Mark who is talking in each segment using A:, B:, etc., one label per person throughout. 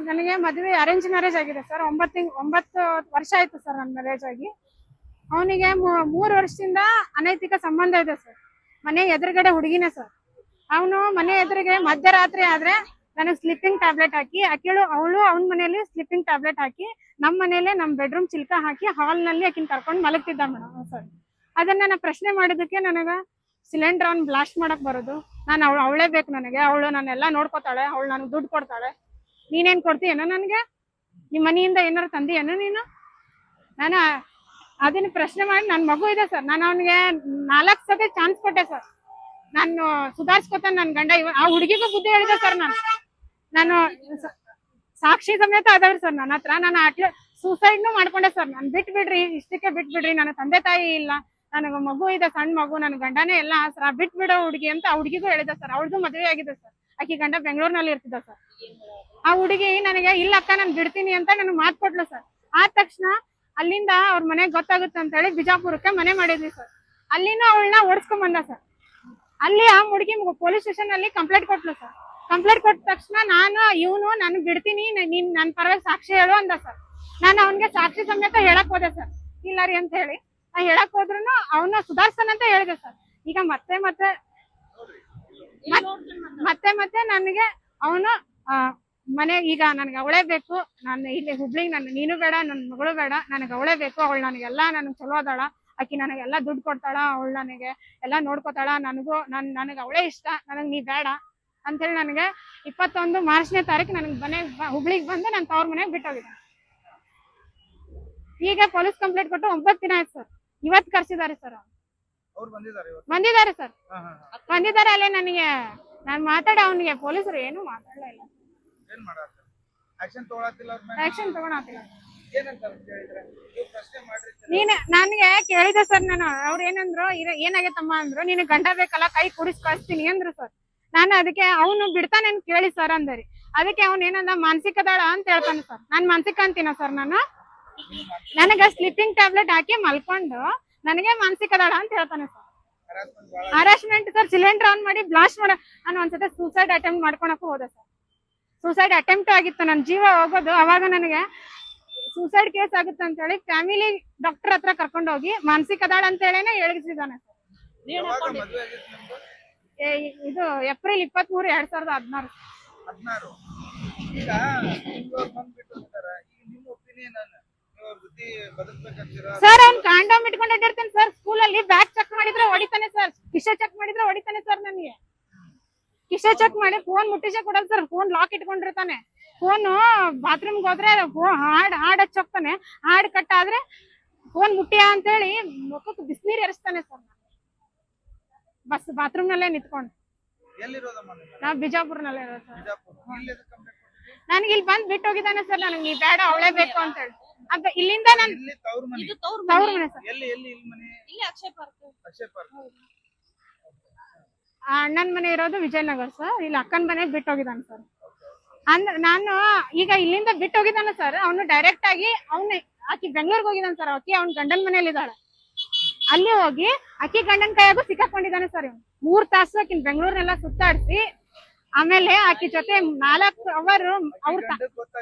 A: ನನಗೆ ಮದುವೆ arrange marriage ಆಗಿದೆ ಸರ್. 9 ವರ್ಷ ಆಯ್ತು ಸರ್ ನನ್ನ ಮ್ಯಾರೇಜ್ ಆಗಿ. ಅವನಿಗೆ 3 ವರ್ಷದಿಂದ ಅನೈತಿಕ ಸಂಬಂಧ ಇದೆ ಸರ್. ಮನೆ ಎದುರುಗಡೆ ಹುಡುಗಿನೇ ಸರ್. ಅವನು ಮನೆ ಎದುರಿಗೆ ಮಧ್ಯರಾತ್ರಿ ಆದ್ರೆ ನನಗೆ ಸ್ಲೀಪಿಂಗ್ ಟ್ಯಾಬ್ಲೆಟ್ ಹಾಕಿ ಅವಳು ಅವನ ಮನೆಯಲ್ಲಿ ಸ್ಲೀಪಿಂಗ್ ಟ್ಯಾಬ್ಲೆಟ್ ಹಾಕಿ ನಮ್ಮ ಮನೇಲೆ ನಮ್ ಬೆಡ್ರೂಮ್ ಚಿಲ್ಕ ಹಾಕಿ ಹಾಲ್ ನಲ್ಲಿ ಆಕಿನ ಕರ್ಕೊಂಡು ಮಲಗ್ತಿದ್ದ ಮೇಡಮ್ ಸರ್. ಅದನ್ನ ನಾನು ಪ್ರಶ್ನೆ ಮಾಡಿದಕ್ಕೆ ನನಗ ಸಿಲಿಂಡರ್ ಅವ್ನ್ ಬ್ಲಾಸ್ಟ್ ಮಾಡಕ್ ಬರೋದು, ನಾನು ಅವಳೇ ಬೇಕು ನನಗೆ, ಅವಳು ನಾನೆಲ್ಲಾ ನೋಡ್ಕೋತಾಳೆ, ಅವಳು ನನಗೆ ದುಡ್ಡು ಕೊಡ್ತಾಳೆ, ನೀನೇನ್ ಕೊಡ್ತೀಯೇನೋ ನನ್ಗೆ, ನಿಮ್ ಮನೆಯಿಂದ ಏನಾರು ತಂದಿಯೇನೋ ನೀನು. ನಾನು ಅದನ್ನ ಪ್ರಶ್ನೆ ಮಾಡಿ ನನ್ ಮಗು ಇದೆ ಸರ್, ನಾನು ಅವನಿಗೆ 4 ಸತಿ ಚಾನ್ಸ್ ಕೊಟ್ಟೆ ಸರ್. ನಾನು ಸುಧಾರಿಸ್ಕೊತಾನೆ ನನ್ ಗಂಡ. ಆ ಹುಡುಗಿಗೂ ಬುದ್ಧಿ ಹೇಳಿದೆ ಸರ್. ನಾನು ಸಾಕ್ಷಿ ಸಮೇತ ಅದಾವ್ರಿ ಸರ್ ನನ್ನ ಹತ್ರ. ನಾನು ಸೂಸೈಡ್ನು ಮಾಡ್ಕೊಂಡೆ ಸರ್. ನಾನು ಬಿಟ್ಬಿಡ್ರಿ, ಇಷ್ಟಕ್ಕೆ ಬಿಟ್ಬಿಡ್ರಿ, ನನ್ನ ತಂದೆ ತಾಯಿ ಇಲ್ಲ, ನನಗ ಮಗು ಇದೆ, ಸಣ್ಣ ಮಗು, ನನ್ ಗಂಡನೇ ಎಲ್ಲ ಸರ್, ಬಿಟ್ಬಿಡೋ ಹುಡುಗಿ ಅಂತ ಆ ಹುಡುಗಿಗೂ ಹೇಳಿದೆ ಸರ್. ಅವಳದು ಮದುವೆ ಆಗಿದೆ ಸರ್. ಆಕಿ ಗಂಡ ಬೆಂಗಳೂರಿನಲ್ಲಿ ಇರ್ತಿದ್ದ ಸರ್. ಆ ಹುಡುಗಿ ನನಗೆ ಇಲ್ಲ ಅಕ್ಕ ನಾನು ಬಿಡ್ತೀನಿ ಅಂತ ನನಗೆ ಮಾತು ಕೊಟ್ಲು ಸರ್. ಆದ ತಕ್ಷಣ ಅಲ್ಲಿಂದ ಅವ್ರ ಮನೆಗೆ ಗೊತ್ತಾಗುತ್ತೆ ಅಂತ ಹೇಳಿ ಬಿಜಾಪುರಕ್ಕೆ ಮನೆ ಮಾಡಿದ್ವಿ ಸರ್. ಅಲ್ಲಿನೂ ಅವಳನ್ನ ಓಡಿಸ್ಕೊಂಡ್ ಬಂದ ಸರ್. ಅಲ್ಲಿ ಆ ಹುಡುಗಿ ಪೊಲೀಸ್ ಸ್ಟೇಷನ್ ಅಲ್ಲಿ ಕಂಪ್ಲೇಂಟ್ ಕೊಟ್ಲು ಸರ್. ಕಂಪ್ಲೇಂಟ್ ಕೊಟ್ಟ ತಕ್ಷಣ ನಾನು ಬಿಡ್ತೀನಿ, ನೀನ್ ನನ್ ಪರವಾಗಿ ಸಾಕ್ಷಿ ಹೇಳು ಅಂದ ಸರ್. ನಾನು ಅವನ್ಗೆ ಸಾಕ್ಷಿ ಸಮೇತ ಹೇಳಕ್ ಹೋದೆ ಸರ್, ಇಲ್ಲ ರೀ ಅಂತ ಹೇಳಿ. ಹೇಳಕ್ ಹೋದ್ರು ಅವನ್ನ ಸುಧಾರ್ಸನಂತ ಹೇಳಿದೆ ಸರ್. ಈಗ ಮತ್ತೆ ನನಗೆ ಅವನು ಮನೆ ಈಗ ನನ್ಗೆ ಅವಳೇ ಬೇಕು, ನಾನು ಇಲ್ಲಿ ಹುಬ್ಳಿಗ್ ನೀನು ಬೇಡ, ನನ್ ಮಗಳು ಬೇಡ, ನನಗೆ ಅವಳೇ ಬೇಕು, ಅವಳು ನನಗೆಲ್ಲಾ ನನಗ್ ಚಲೋ ಅದಾಳ, ಆಕಿ ನನಗೆಲ್ಲಾ ದುಡ್ಡು ಕೊಡ್ತಾಳ, ಅವಳು ನನಗೆ ಎಲ್ಲಾ ನೋಡ್ಕೋತಾಳ, ನನಗೆ ಅವಳೇ ಇಷ್ಟ, ನನಗ್ ನೀ ಬೇಡ ಅಂತ ಹೇಳಿ ನನಗೆ 21 ಮಾರ್ಚ್ನೇ ತಾರೀಕು ನನಗೆ ಹುಬ್ಳಿಗ್ ಬಂದು ನಾನು ತವ್ರ ಮನೆಗೆ ಬಿಟ್ಟೋಗಿದ್ದೆ. ಈಗ ಪೊಲೀಸ್ ಕಂಪ್ಲೇಂಟ್ ಕೊಟ್ಟು 9 ದಿನ ಆಯ್ತು ಸರ್. ಇವತ್ತು ಕರ್ಸಿದ್ದಾರೆ ಸರ್. ಬಂದಿದ್ದಾರೆ ಸರ್, ಬಂದಿದ್ದಾರೆ. ಅಲ್ಲೇ ನನಗೆ ನಾನು ಮಾತಾಡಿ ಅವನಿಗೆ ಪೊಲೀಸರು ಏನು ಮಾತಾಡಲೇ ಇಲ್ಲ, ಆಕ್ಷನ್ ತಗೊಳತಿಲ್ಲ. ನನ್ಗೆ ಕೇಳಿದೆ ಸರ್. ನಾನು ಅವ್ರು ಏನಂದ್ರು, ಏನಾಗೈತಮ್ಮ ಅಂದ್ರು, ನೀನು ಗಂಡ ಬೇಕಲ್ಲ, ಕೈ ಕುಡಿಸ್ ಕಳಿಸ್ತೀನಿ ಅಂದ್ರು ಸರ್. ನಾನು ಅದಕ್ಕೆ ಅವನು ಬಿಡ್ತಾನೆ ಕೇಳಿ ಸರ್ ಅಂದರಿ. ಅದಕ್ಕೆ ಅವ್ನು ಏನಂದ, ಮಾನಸಿಕದಾಳ ಅಂತ ಹೇಳ್ತಾನೆ ಸರ್. ನಾನ್ ಮಾನಸಿಕ ಅಂತೀನ ಸರ್? ನನಗ ಸ್ಲೀಪಿಂಗ್ ಟ್ಯಾಬ್ಲೆಟ್ ಹಾಕಿ ಮಲ್ಕೊಂಡು ನನಗೆ ಮಾನಸಿಕದಾಳ ಅಂತ ಹೇಳ್ತಾನೆ sir. Harassment sir. Cylinder on ಮಾಡಿ ಬ್ಲಾಸ್ಟ್ ಮಾಡ. ನಾನು ಒಂದ್ಸತಿ ಸೂಸೈಡ್ ಅಟೆಂಪ್ಟ್ ಮಾಡ್ಕೊಳಕ್ಕೂ ಹೋದೆ ಸರ್. ಸೂಸೈಡ್ ಅಟೆಂಪ್ಟ್ ಆಗಿತ್ತು, ನನ್ನ ಜೀವ ಹೋಗೋದು. ಅವಾಗ ನನಗೆ ಸೂಸೈಡ್ ಕೇಸ್ ಆಗುತ್ತೆ ಅಂತ ಹೇಳಿ ಫ್ಯಾಮಿಲಿ ಡಾಕ್ಟರ್ ಹತ್ರ ಕರ್ಕೊಂಡು ಹೋಗಿ ಮಾನಸಿಕದಾಳ ಅಂತ ಹೇಳಿನೇ ಹೇಳಿಸಿದಾನೆ ಸರ್. ಇದು ಏಪ್ರಿಲ್ 23, 2016. ಸರ್ ಅವ್ನ್ ಕಾಂಡೋಮ್ ಇಟ್ಕೊಂಡು ಅಡ್ಡಿರ್ತಾನೆ ಸರ್. ಸ್ಕೂಲಲ್ಲಿ ಬ್ಯಾಗ್ ಚೆಕ್ ಮಾಡಿದ್ರೆ ಹೊಡಿತಾನೆ ಸರ್, ಕಿಶೆ ಚೆಕ್ ಮಾಡಿದ್ರೆ ಹೊಡಿತಾನೆ ಸರ್. ನನಗೆ ಕಿಶೆ ಚೆಕ್ ಮಾಡಿ ಫೋನ್ ಮುಟ್ಟಿಸೆ ಕೊಡಲ್ಲ ಸರ್. ಫೋನ್ ಲಾಕ್ ಇಟ್ಕೊಂಡಿರ್ತಾನೆ. ಫೋನ್ ಬಾತ್ರೂಮ್ಗೆ ಹೋದ್ರೆ ಹಾಡ್ ಹಚ್ಚ ಹೋಗ್ತಾನೆ. ಹಾಡ್ ಕಟ್ ಆದ್ರೆ ಫೋನ್ ಮುಟ್ಟಿಯ ಅಂತ ಹೇಳಿ ಮುಖಕ್ಕೆ ಬಿಸಿನೀರು ಎರಸ್ತಾನೆ ಸರ್. ಬಾತ್ರೂಮ್ ನಲ್ಲೇ ನಿಂತ್ಕೊಂಡು. ನಾವ್ ಬಿಜಾಪುರ್ನಲ್ಲೇ ಇರೋದು ಸರ್. ನನ್ಗೆ ಇಲ್ಲಿ ಬಂದ್ ಬಿಟ್ಟು ಹೋಗಿದ್ದಾನೆ ಸರ್. ನನಗೆ ನೀ ಬೇಡ, ಅವಳೇ ಬೇಕು ಅಂತ ಹೇಳಿ. ಇಲ್ಲಿಂದ ನಾನು ತವ್ರ ಮನೆ ಸರ್. ಅಣ್ಣನ್ ಮನೆ ಇರೋದು ವಿಜಯನಗರ ಸರ್. ಇಲ್ಲಿ ಅಕ್ಕನ ಮನೆಗೆ ಬಿಟ್ಟು ಹೋಗಿದ್ದಾನೆ ಸರ್. ನಾನು ಈಗ ಇಲ್ಲಿಂದ ಬಿಟ್ಟು ಹೋಗಿದ್ದಾನೆ ಸರ್. ಅವನು ಡೈರೆಕ್ಟ್ ಆಗಿ ಆಕಿ ಬೆಂಗಳೂರಿಗೆ ಹೋಗಿದ್ದಾನೆ ಸರ್. ಆಕಿ ಅವ್ನ ಗಂಡನ ಮನೇಲಿ ಇದ್ದಾಳೆ. ಅಲ್ಲಿ ಹೋಗಿ ಆಕಿ ಗಂಡನ ಕೈಯಾಗೂ ಸಿಕ್ಕಾಕೊಂಡಿದ್ದಾನೆ ಸರ್. 3 ತಾಸು ಆಕಿನ ಬೆಂಗಳೂರ್ನೆಲ್ಲ ಸುತ್ತಾಡಿಸಿ ಆಮೇಲೆ ಆಕಿ ಜೊತೆ 4 ಅವರ್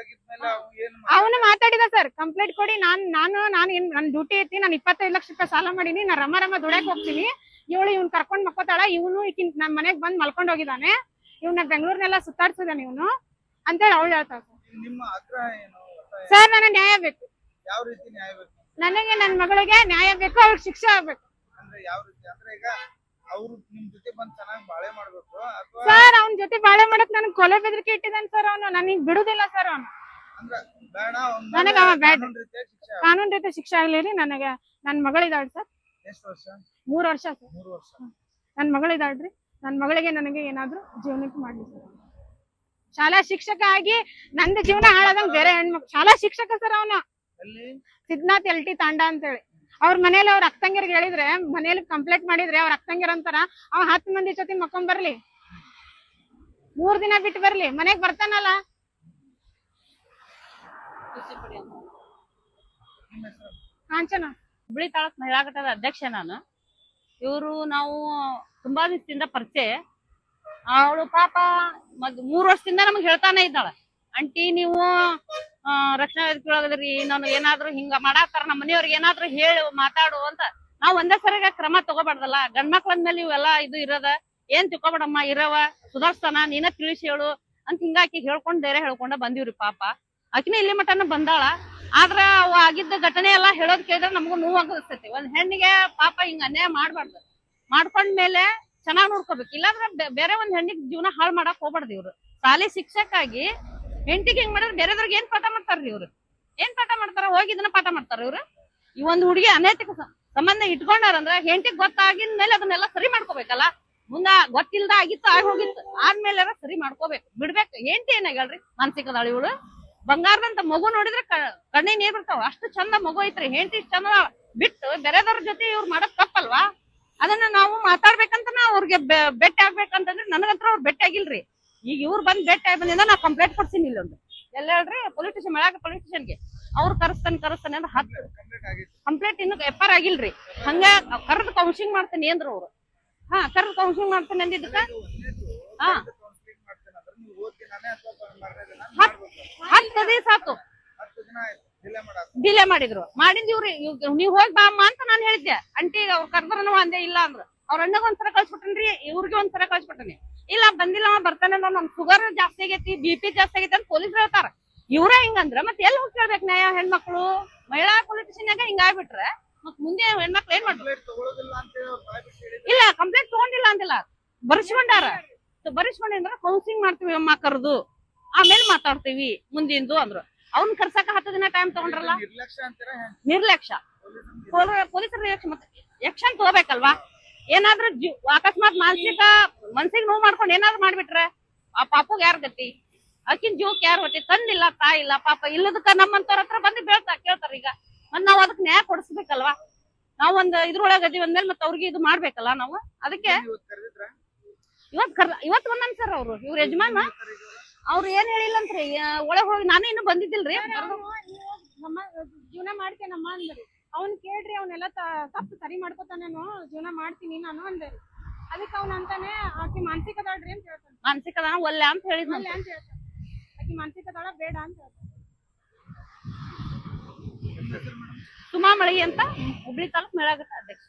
A: ಅವನು ಮಾತಾಡಿದ ಸರ್. ಕಂಪ್ಲೇಂಟ್ ಕೊಡಿ, ನನ್ ಡ್ಯೂಟಿ ಐತಿ, ನಾನು 25 ಲಕ್ಷ ರೂಪಾಯಿ ಸಾಲ ಮಾಡೀನಿ, ನಾನು ರಮ ದುಡಕ್ ಹೋಗ್ತೀನಿ, ಇವ್ನ್ ಕರ್ಕೊಂಡ್ ಮಕ್ಕೋತಾಳ, ಇವನು ಈಕಿನ್ ನಮ್ ಮನೆಗ್ ಬಂದ್ ಮಲ್ಕೊಂಡ್ ಹೋಗಿದ್ದಾನೆ, ಇವ್ನ ಬೆಂಗಳೂರ್ನೆಲ್ಲ ಸುತ್ತಾಡ್ಸಿದಾನೆ ಇವನು ಅಂತೇಳಿ ಅವಳು ಹೇಳ್ತಾಳ ಸರ್. ನನಗೆ ನ್ಯಾಯ ಬೇಕು. ನನಗೆ ನನ್ ಮಗಳಿಗೆ ನ್ಯಾಯ ಬೇಕು, ಅವ್ರಿಗೆ ಶಿಕ್ಷೆ ಆಗ್ಬೇಕು ಸರ್. ಅವ್ನ ಜೊತೆ ಬಾಳೆ ಮಾಡಕ್ ನನಗ್ ಕೊಲೆ ಬೆದರಿಕೆ ಇಟ್ಟಿದ್ದಾನೆ ಸರ್. ಅವನು ನನಗ್ ಬಿಡುದಿಲ್ಲ ಸರ್. ಅವನು ನನಗ ಕಾನೂನ್ ರೀತಿ ಶಿಕ್ಷೆ ಆಗ್ಲಿ. ನನಗೆ ನನ್ ಮಗಳಿದಾಳ್ ಸರ್. 3 ವರ್ಷ ಸರ್. ನನ್ ಮಗಳಿದಾಳ್ರಿ. ನನ್ ಮಗಳಿಗೆ ನನಗೆ ಏನಾದ್ರು ಜೀವನಕ್ಕೆ ಮಾಡ್ಲಿ ಸರ್. ಶಾಲಾ ಶಿಕ್ಷಕ ಆಗಿ ನಂದು ಜೀವನ ಹಾಳಾದಂಗ್ ಬೇರೆ ಹೆಣ್ಮಕ್ಳು ಶಾಲಾ ಶಿಕ್ಷಕ ಸರ್. ಅವನು ಸಿದ್ನಾಥ್ LT ತಾಂಡ ಅಂತ ಹೇಳಿ ಅವ್ರ ಮನೇಲಿ ಅವ್ರ ಅಕ್ಕಂಗಿರ್ಗೆ ಹೇಳಿದ್ರೆ, ಮನೇಲಿ ಕಂಪ್ಲೇಂಟ್ ಮಾಡಿದ್ರೆ ಅವ್ರ ಅಕ್ಕಂಗಿರ ಅಂತಾರ, ಅವ್ 10 ಮಂದಿ ಜೊತೆ ಮಕ್ಕೊಂಡ್ ಬರ್ಲಿ, 3 ದಿನ ಬಿಟ್ಟು ಬರ್ಲಿ, ಮನೆಗ್ ಬರ್ತಾನಲ್ಲ. ಕಾಂಚನ
B: ಹುಬ್ಳಿ ತಾಲೂಕ್ ಮಹಿಳಾ ಘಟಕದ ಅಧ್ಯಕ್ಷ ನಾನು. ನಾವು ತುಂಬಾ ದಿವಸದಿಂದ ಪರಿಚಯ. ಅವಳು ಪಾಪ 3 ವರ್ಷದಿಂದ ನಮ್ಗೆ ಹೇಳ್ತಾನೆ ಇದ್ದಾಳೆ, ಅಂಟಿ ನೀವು ರಕ್ಷಣಾ ವೇದಿಕೆ ಒಳಗದ್ರಿ ನಾನು ಏನಾದ್ರು ಹಿಂಗ ಮಾಡಾತಾರ ನಮ್ಮ ಮನೆಯವ್ರಿಗೆ ಏನಾದ್ರು ಹೇಳು ಮಾತಾಡು ಅಂತ ನಾವ್ ಒಂದೇ ಸರಿಗ ಕ್ರಮ ತಗೋಬಾರ್ದಲ್ಲ. ಗಂಡ್ ಮಕ್ಳ ಅಂದ್ಮೇಲೆ ಇವೆಲ್ಲಾ ಇದು ಇರೋದ ಏನ್ ತಿಳ್ಕೊಬೇಡಮ್ಮ ಇರವ ಸುಧಾರ್ಸ್ತಾನ ನೀನ ತಿಳಿಸಿ ಹೇಳು ಅಂತ ಹಿಂಗಾಕಿ ಹೇಳ್ಕೊಂಡ್ ಬೇರೆ ಹೇಳ್ಕೊಂಡ ಬಂದಿವ್ರಿ. ಪಾಪ ಆಕಿನ ಇಲ್ಲಿ ಮಟನ ಬಂದಾಳ. ಆದ್ರ ಅವ ಆಗಿದ್ದ ಘಟನೆ ಎಲ್ಲಾ ಹೇಳೋದ್ ಕೇಳಿದ್ರೆ ನಮಗೂ ನೋವು ಅನಿಸ್ತೈತಿ. ಒಂದ್ ಹೆಣ್ಣಿಗೆ ಪಾಪ ಹಿಂಗ ಅನ್ಯಾಯ ಮಾಡ್ಬಾರ್ದು. ಮಾಡ್ಕೊಂಡ್ಮೇಲೆ ಚೆನ್ನಾಗ್ ನೋಡ್ಕೋಬೇಕು. ಇಲ್ಲಾಂದ್ರೆ ಬೇರೆ ಒಂದ್ ಹೆಣ್ಣಿಗೆ ಜೀವನ ಹಾಳು ಮಾಡಕ್ ಹೋಗ್ಬಾರ್ದು. ಇವ್ರು ಶಾಲೆ ಶಿಕ್ಷಕಾಗಿ ಹೆಂಡತಿಗೆ ಹಿಂಗ್ ಮಾಡಿದ್ರೆ ಬೇರೆದವ್ರಿಗೆ ಏನ್ ಪಾಠ ಮಾಡ್ತಾರ್ರಿ ಇವ್ರು? ಏನ್ ಪಾಠ ಮಾಡ್ತಾರ? ಹೋಗಿ ಇದನ್ನ ಪಾಠ ಮಾಡ್ತಾರ ಇವ್ರು? ಈ ಒಂದ್ ಹುಡುಗಿ ಅನೈತಿಕ ಸಂಬಂಧ ಇಟ್ಕೊಂಡಾರಂದ್ರ ಹೆಂಡತಿಗೆ ಗೊತ್ತಾಗಿದ ಮೇಲೆ ಅದನ್ನೆಲ್ಲ ಸರಿ ಮಾಡ್ಕೋಬೇಕಲ್ಲ. ಮುಂದ ಗೊತ್ತಿಲ್ದ ಆಗಿತ್ತು ಆಗಿ ಹೋಗಿತ್ತು ಆದ್ಮೇಲೆ ಸರಿ ಮಾಡ್ಕೋಬೇಕು, ಬಿಡ್ಬೇಕು. ಹೆಂಡತಿ ಏನಾಗಲ್ರಿ ಮಾನಸಿಕದಾಳ ಇವಳು. ಬಂಗಾರದಂತ ಮಗು ನೋಡಿದ್ರೆ ಕಣ್ಣಿ ನೀರ್ ಬಿಡ್ತಾವ. ಅಷ್ಟು ಚಂದ ಮಗು ಐತ್ರಿ. ಹೆಂಡತಿ ಚಂದ ಬಿಟ್ಟು ಬೇರೆದವ್ರ ಜೊತೆ ಇವ್ರು ಮಾಡಕ್ ತಪ್ಪಲ್ವಾ? ಅದನ್ನ ನಾವು ಮಾತಾಡ್ಬೇಕಂತ ನಾ ಅವ್ರಿಗೆ ಭೇಟಿ ಆಗ್ಬೇಕಂತಂದ್ರೆ ನನಗಂತ್ರ ಅವ್ರು ಭೇಟಿ ಆಗಿಲ್ರಿ. ಈಗ ಇವ್ರು ಬಂದ್ ಭೇಟಿ ಆಗಿ ಬಂದಿಂದ ನಾ ಕಂಪ್ಲೇಂಟ್ ಕೊಡ್ತೀನಿ ಇಲ್ಲೊಂದು ಎಲ್ಲ ಹೇಳ್ರಿ ಪೊಲಿಟಿಷಿಯನ್ ಮೆಳಾಕ ಪೊಲಿಟಿಷಿಯನ್ಗೆ. ಅವ್ರು ಕರೆಸ್ತಾನೆ ಅಂದ್ರೆ 10 ಕಂಪ್ಲೇಂಟ್ ಇನ್ನು FR ಆಗಿಲ್ರಿ. ಹಂಗ ಕರೆದು ಕೌನ್ಸಿಲಿಂಗ್ ಮಾಡ್ತೇನೆ ಅಂದ್ರು ಅವ್ರು. ಕರೆದು ಕೌನ್ಸಿಲಿಂಗ್ ಮಾಡ್ತೇನೆ ಅಂದಿದ್ದಕ್ಕ 10 ದಿವಸ ಆತು ಡಿಲೇ ಮಾಡಿದ್ರು. ಮಾಡಿದ್ ಇವ್ರಿ ನೀವ್ ಹೋಗಿ ಬಾ ಅಮ್ಮ ಅಂತ ನಾನ್ ಹೇಳಿದ್ದೆ. ಅಂಟಿ ಅವ್ರು ಕರ್ದ್ರನು ಅಂದೆ ಇಲ್ಲ ಅಂದ್ರು. ಅವ್ರ ಅಣ್ಣಗ ಒಂದ್ಸಲ ಕಳ್ಸಿಬಿಟ್ಟನ್ರಿ, ಇವ್ರಿಗೆ ಒಂದ್ಸಲ ಕಳ್ಸಿಬಿಟ್ಟನಿ. ಇಲ್ಲ ಬಂದಿಲ್ಲ ಬರ್ತಾನೆ ನಮ್ ಶುಗರ್ ಜಾಸ್ತಿ ಆಗೈತಿ BP ಜಾಸ್ತಿ ಆಗೈತಿ ಅಂತ ಪೊಲೀಸರು ಹೇಳ್ತಾರ. ಇವ್ರೇ ಹಿಂಗಂದ್ರ ಮತ್ತೆ ಎಲ್ಲಿ ಹೋಗಿ ಕೇಳ್ಬೇಕು ನ್ಯಾಯ? ಹೆಣ್ಮಕ್ಳು ಮಹಿಳಾ ಪೊಲಿಟಿಷಿಯನ್ಯಾಗ ಹಿಂಗಾಗ್ಬಿಟ್ರೆ ಮತ್ ಮುಂದೆ ಹೆಣ್ಮಕ್ಳು ಏನ್ ಮಾಡ್ಬೇಕು? ಇಲ್ಲ ಕಂಪ್ಲೇಂಟ್ ತಗೊಂಡಿಲ್ಲ ಅಂದಿಲ್ಲ, ಬರ್ಸ್ಕೊಂಡಾರ. ಬರ್ಸ್ಕೊಂಡಿಂದ್ರ ಕೌನ್ಸಿಲಿಂಗ್ ಮಾಡ್ತೀವಿ ಅಮ್ಮ ಕರ್ದು ಆಮೇಲೆ ಮಾತಾಡ್ತೀವಿ ಮುಂದಿಂದು ಅಂದ್ರು. ಅವ್ನ್ ಕರ್ಸಕ 10 ದಿನ ಟೈಮ್ ತಗೊಂಡ್ರಲ್ಲ. ನಿರ್ಲಕ್ಷ್ಯ ಪೊಲೀಸರ ಮತ್ತೆ ಆಕ್ಷನ್ ತಗೋಬೇಕಲ್ವಾ? ಏನಾದ್ರೂ ಅಕಸ್ಮಾತ್ ಮನ್ಸಿಗೆ ನೋವು ಮಾಡ್ಕೊಂಡು ಏನಾದ್ರು ಮಾಡ್ಬಿಟ್ರೆ ಆ ಪಾಪಗ್ ಯಾರ್ ಗತಿ? ಆಕಿನ್ ಜೀವಕ್ಕೆ ಯಾರು ಹೊಟ್ಟೆ? ತಂದಿಲ್ಲ ತಾಯಿ ಇಲ್ಲ ಪಾಪ ಇಲ್ಲದಕ್ಕ ನಮ್ಮಂತವ್ರ ಹತ್ರ ಬಂದು ಕೇಳ್ತಾರ. ಈಗ ಮತ್ ನಾವ್ ಅದಕ್ ನ್ಯಾಯ ಕೊಡಿಸ್ಬೇಕಲ್ವಾ? ನಾವ್ ಒಂದ್ ಇದ್ರೊಳಗ ಅದೀವಿ ಅಂದ್ಮೇಲೆ ಮತ್ ಅವ್ರಿಗೆ ಇದು ಮಾಡ್ಬೇಕಲ್ಲ ನಾವು. ಅದಕ್ಕೆ ಇವತ್ ಬಂದನ್ ಸರ್ ಅವ್ರು. ಇವ್ರ ಯಜಮಾನ ಅವ್ರು ಏನ್ ಹೇಳಿಲ್ಲಂತ್ರಿ. ಒಳಗ್ ಹೋಗಿ ನಾನು ಇನ್ನು ಬಂದಿದ್ದಿಲ್ರಿ.
A: ನಮ್ಮ ಜೀವನ ಮಾಡ್ತೇನಮ್ಮ ಅಂದ್ರಿ. ಅವ್ನ್ ಕೇಳ್ರಿ ಅವನೆಲ್ಲ ತಪ್ಪು ಸರಿ ಮಾಡ್ಕೊತಾನೇನು, ಜೀವನ ಮಾಡ್ತೀನಿ ನಾನು ಅಂದ್ರಿ. ಅದಕ್ಕೆ ಅವ್ನ ಅಂತಾನೆ ಆಕಿ ಮಾನಸಿಕದಾಳ್ರಿ ಅಂತ ಹೇಳ್ತಾನೆ.
B: ಮಾನಸಿಕದಾನ ಒಲ್ಲೆ ಅಂತ ಹೇಳಿದ್ನ
A: ಅಂತ ಹೇಳ್ತಾನೆ. ಆಕಿ ಮಾನಸಿಕದಾಳ ಬೇಡ ಅಂತ ಹೇಳ್ತಾನೆ.
B: ಸುಮಾ ಮಳಿ ಅಂತ ಹುಬ್ಳಿ ತಾಲೂಕ್ ಮೇಳಾಗಟ್ಟ ಅಧ್ಯಕ್ಷ.